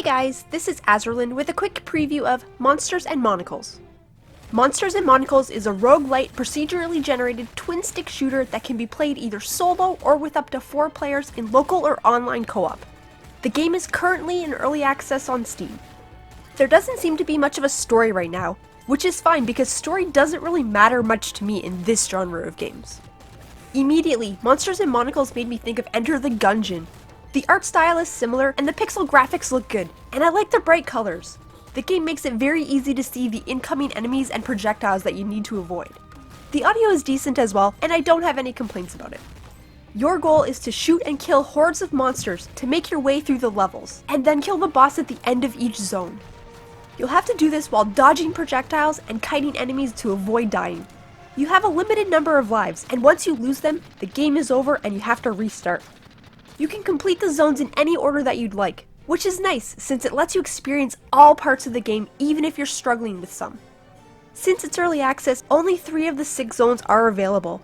guys, this is Azerlyn with a quick preview of Monsters and Monocles. Monsters and Monocles is a roguelite procedurally generated twin-stick shooter that can be played either solo or with up to 4 players in local or online co-op. The game is currently in early access on Steam. There doesn't seem to be much of a story right now, which is fine because story doesn't really matter much to me in this genre of games. Immediately, Monsters and Monocles made me think of Enter the Gungeon. The art style is similar and the pixel graphics look good, and I like the bright colors. The game makes it very easy to see the incoming enemies and projectiles that you need to avoid. The audio is decent as well, and I don't have any complaints about it. Your goal is to shoot and kill hordes of monsters to make your way through the levels, and then kill the boss at the end of each zone. You'll have to do this while dodging projectiles and kiting enemies to avoid dying. You have a limited number of lives, and once you lose them, the game is over and you have to restart. You can complete the zones in any order that you'd like, which is nice since it lets you experience all parts of the game even if you're struggling with some. Since it's early access, only 3 of the 6 zones are available.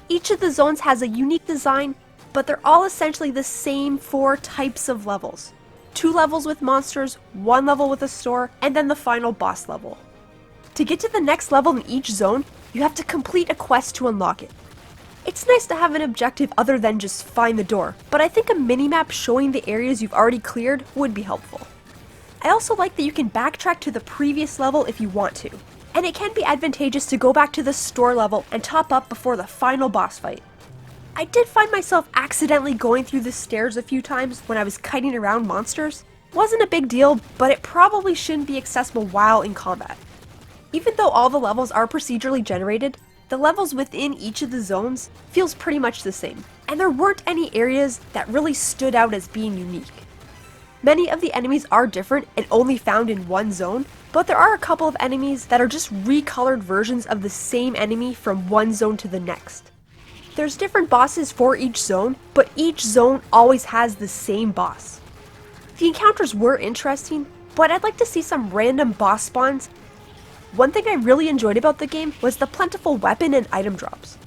Each of the zones has a unique design, but they're all essentially the same 4 types of levels. 2 levels with monsters, 1 level with a store, and then the final boss level. To get to the next level in each zone, you have to complete a quest to unlock it. It's nice to have an objective other than just find the door, but I think a minimap showing the areas you've already cleared would be helpful. I also like that you can backtrack to the previous level if you want to, and it can be advantageous to go back to the store level and top up before the final boss fight. I did find myself accidentally going through the stairs a few times when I was kiting around monsters. Wasn't a big deal, but it probably shouldn't be accessible while in combat. Even though all the levels are procedurally generated, the levels within each of the zones feels pretty much the same, and there weren't any areas that really stood out as being unique. Many of the enemies are different and only found in one zone, but there are a couple of enemies that are just recolored versions of the same enemy from one zone to the next. There's different bosses for each zone, but each zone always has the same boss. The encounters were interesting, but I'd like to see some random boss spawns. One thing I really enjoyed about the game was the plentiful weapon and item drops.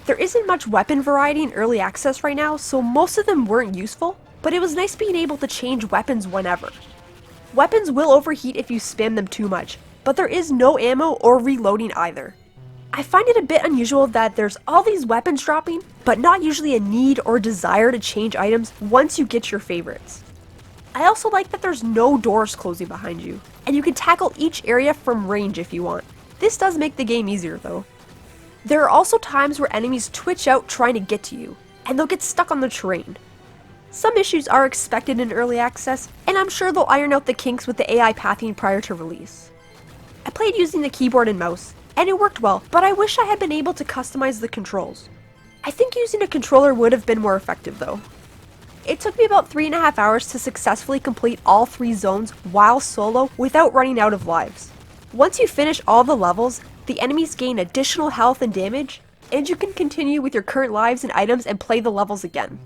There isn't much weapon variety in early access right now, so most of them weren't useful, but it was nice being able to change weapons whenever. Weapons will overheat if you spam them too much, but there is no ammo or reloading either. I find it a bit unusual that there's all these weapons dropping, but not usually a need or desire to change items once you get your favorites. I also like that there's no doors closing behind you, and you can tackle each area from range if you want. This does make the game easier though. There are also times where enemies twitch out trying to get to you, and they'll get stuck on the terrain. Some issues are expected in early access, and I'm sure they'll iron out the kinks with the AI pathing prior to release. I played using the keyboard and mouse, and it worked well, but I wish I had been able to customize the controls. I think using a controller would have been more effective though. It took me about 3.5 hours to successfully complete all 3 zones while solo without running out of lives. Once you finish all the levels, the enemies gain additional health and damage, and you can continue with your current lives and items and play the levels again.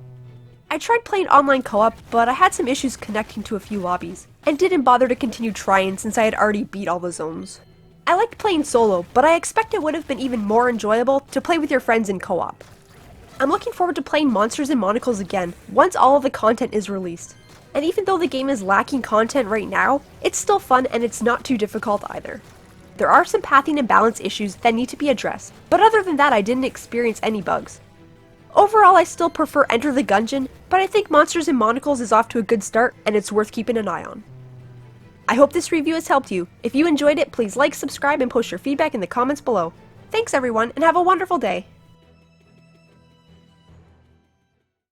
I tried playing online co-op, but I had some issues connecting to a few lobbies, and didn't bother to continue trying since I had already beat all the zones. I liked playing solo, but I expect it would have been even more enjoyable to play with your friends in co-op. I'm looking forward to playing Monsters and Monocles again once all of the content is released. And even though the game is lacking content right now, it's still fun and it's not too difficult either. There are some pathing and balance issues that need to be addressed, but other than that I didn't experience any bugs. Overall I still prefer Enter the Gungeon, but I think Monsters and Monocles is off to a good start and it's worth keeping an eye on. I hope this review has helped you. If you enjoyed it, please like, subscribe, and post your feedback in the comments below. Thanks everyone, and have a wonderful day!